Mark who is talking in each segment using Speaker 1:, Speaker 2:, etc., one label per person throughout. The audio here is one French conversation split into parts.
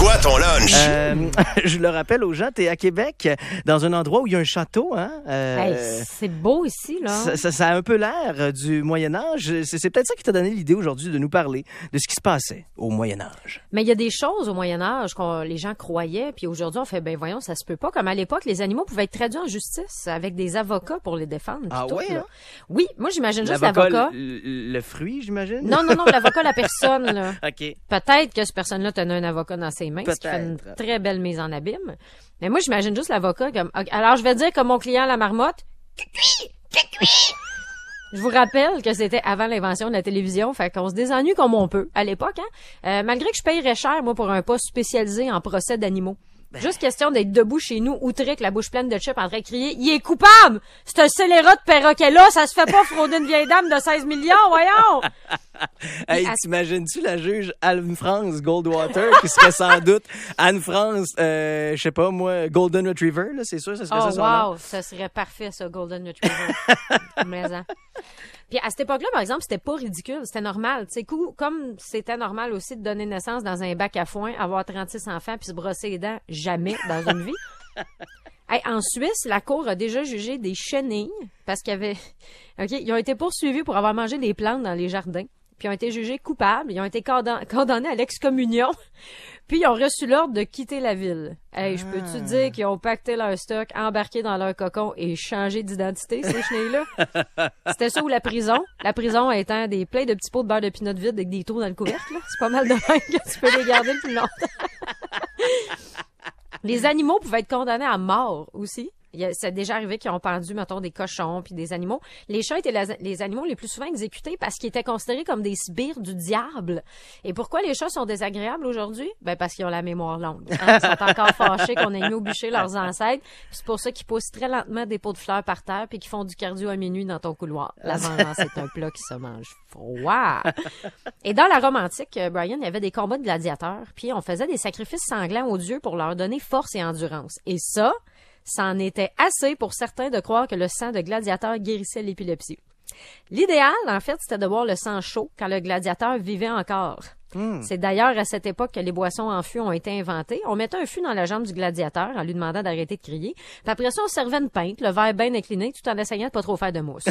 Speaker 1: quoi ton lunch?
Speaker 2: Je le rappelle aux gens, t'es à Québec, dans un endroit où il y a un château, hein?
Speaker 3: C'est beau ici, là.
Speaker 2: Ça a un peu l'air du Moyen-Âge. C'est peut-être ça qui t'a donné l'idée aujourd'hui de nous parler de ce qui se passait au Moyen-Âge.
Speaker 3: Mais il y a des choses au Moyen-Âge que les gens croyaient, puis aujourd'hui, on fait, ben voyons, ça se peut pas. Comme à l'époque, les animaux pouvaient être traduits en justice avec des avocats pour les défendre.
Speaker 2: Ah
Speaker 3: tout,
Speaker 2: ouais?
Speaker 3: là. Oui, moi, j'imagine juste
Speaker 2: L'avocat,
Speaker 3: l'avocat.
Speaker 2: le fruit, j'imagine?
Speaker 3: Non, l'avocat, la personne, là.
Speaker 2: OK.
Speaker 3: Peut-être que cette personne-là tenait un avocat dans ses mains, ce qui fait une très belle mise en abîme. Mais moi, j'imagine juste l'avocat comme... Alors, je vais dire comme mon client, la marmotte. Je vous rappelle que c'était avant l'invention de la télévision, fait qu'on se désennuie comme on peut, à l'époque, hein. Malgré que je payerais cher, moi, pour un poste spécialisé en procès d'animaux. Juste question d'être debout chez nous, outré avec la bouche pleine de chips en train de crier « Il est coupable! C'est un scélérat de perroquet-là, ça se fait pas frauder une vieille dame de 16 millions, voyons! »
Speaker 2: Hey, t'imagines-tu la juge Anne-France Goldwater, qui serait sans doute Anne-France, je sais pas moi, Golden Retriever, là, c'est sûr, ça serait ça son nom?
Speaker 3: Wow, ça serait parfait, ça, Golden Retriever. Mais, hein. Puis à cette époque-là, par exemple, c'était pas ridicule, c'était normal. Tu sais, comme c'était normal aussi de donner naissance dans un bac à foin, avoir 36 enfants puis se brosser les dents, jamais dans une vie. Hey, en Suisse, la cour a déjà jugé des chenilles parce qu'ils avaient... OK, ils ont été poursuivis pour avoir mangé des plantes dans les jardins. Puis ils ont été jugés coupables, ils ont été condamnés à l'excommunion, puis ils ont reçu l'ordre de quitter la ville. Hey, je peux-tu dire qu'ils ont pacté leur stock, embarqué dans leur cocon et changé d'identité, ces chenilles-là? C'était ça ou la prison? La prison étant des pleins de petits pots de beurre de pinot vide avec des trous dans le couvercle, là. C'est pas mal de même que tu peux les garder le plus longtemps. Les animaux pouvaient être condamnés à mort aussi. C'est déjà arrivé qu'ils ont pendu, mettons, des cochons puis des animaux. Les chats étaient les animaux les plus souvent exécutés parce qu'ils étaient considérés comme des sbires du diable. Et pourquoi les chats sont désagréables aujourd'hui? Ben, parce qu'ils ont la mémoire longue. Hein? Ils sont encore fâchés qu'on ait mis au bûcher leurs ancêtres. C'est pour ça qu'ils poussent très lentement des pots de fleurs par terre puis qu'ils font du cardio à minuit dans ton couloir. La vengeance est un plat qui se mange froid. Et dans la Rome antique, Brian, il y avait des combats de gladiateurs puis on faisait des sacrifices sanglants aux dieux pour leur donner force et endurance. Et ça en était assez pour certains de croire que le sang de gladiateur guérissait l'épilepsie. L'idéal, en fait, c'était de boire le sang chaud quand le gladiateur vivait encore. C'est d'ailleurs à cette époque que les boissons en fût ont été inventées. On mettait un fût dans la jambe du gladiateur en lui demandant d'arrêter de crier. Puis après ça, on servait une pinte, le verre bien incliné, tout en essayant de pas trop faire de mousse.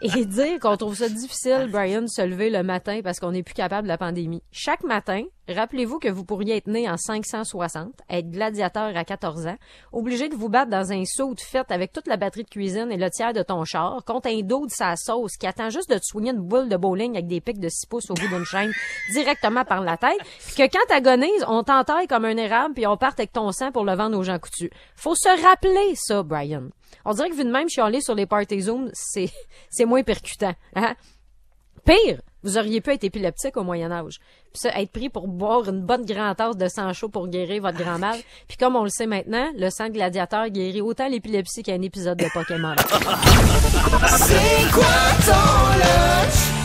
Speaker 3: Et dire qu'on trouve ça difficile, Brian, de se lever le matin parce qu'on n'est plus capable de la pandémie. Chaque matin, rappelez-vous que vous pourriez être né en 560, être gladiateur à 14 ans, obligé de vous battre dans un saut de fête avec toute la batterie de cuisine et le tiers de ton char, contre un dos de sa sauce qui attend juste de te soigner une boule de bowling avec des pics de 6 pouces au bout d'une chaîne directement par la tête, puis que quand t'agonises, on t'entaille comme un érable puis on part avec ton sang pour le vendre aux gens coutus. Faut se rappeler ça, Brian. On dirait que vu de même chialer sur les party Zoom, c'est moins percutant. Hein? Pire, vous auriez pu être épileptique au Moyen-Âge. Puis ça, être pris pour boire une bonne grande tasse de sang chaud pour guérir votre grand mal. Puis comme on le sait maintenant, le sang de gladiateur guérit autant l'épilepsie qu'un épisode de Pokémon.
Speaker 4: C'est quoi ton lunch?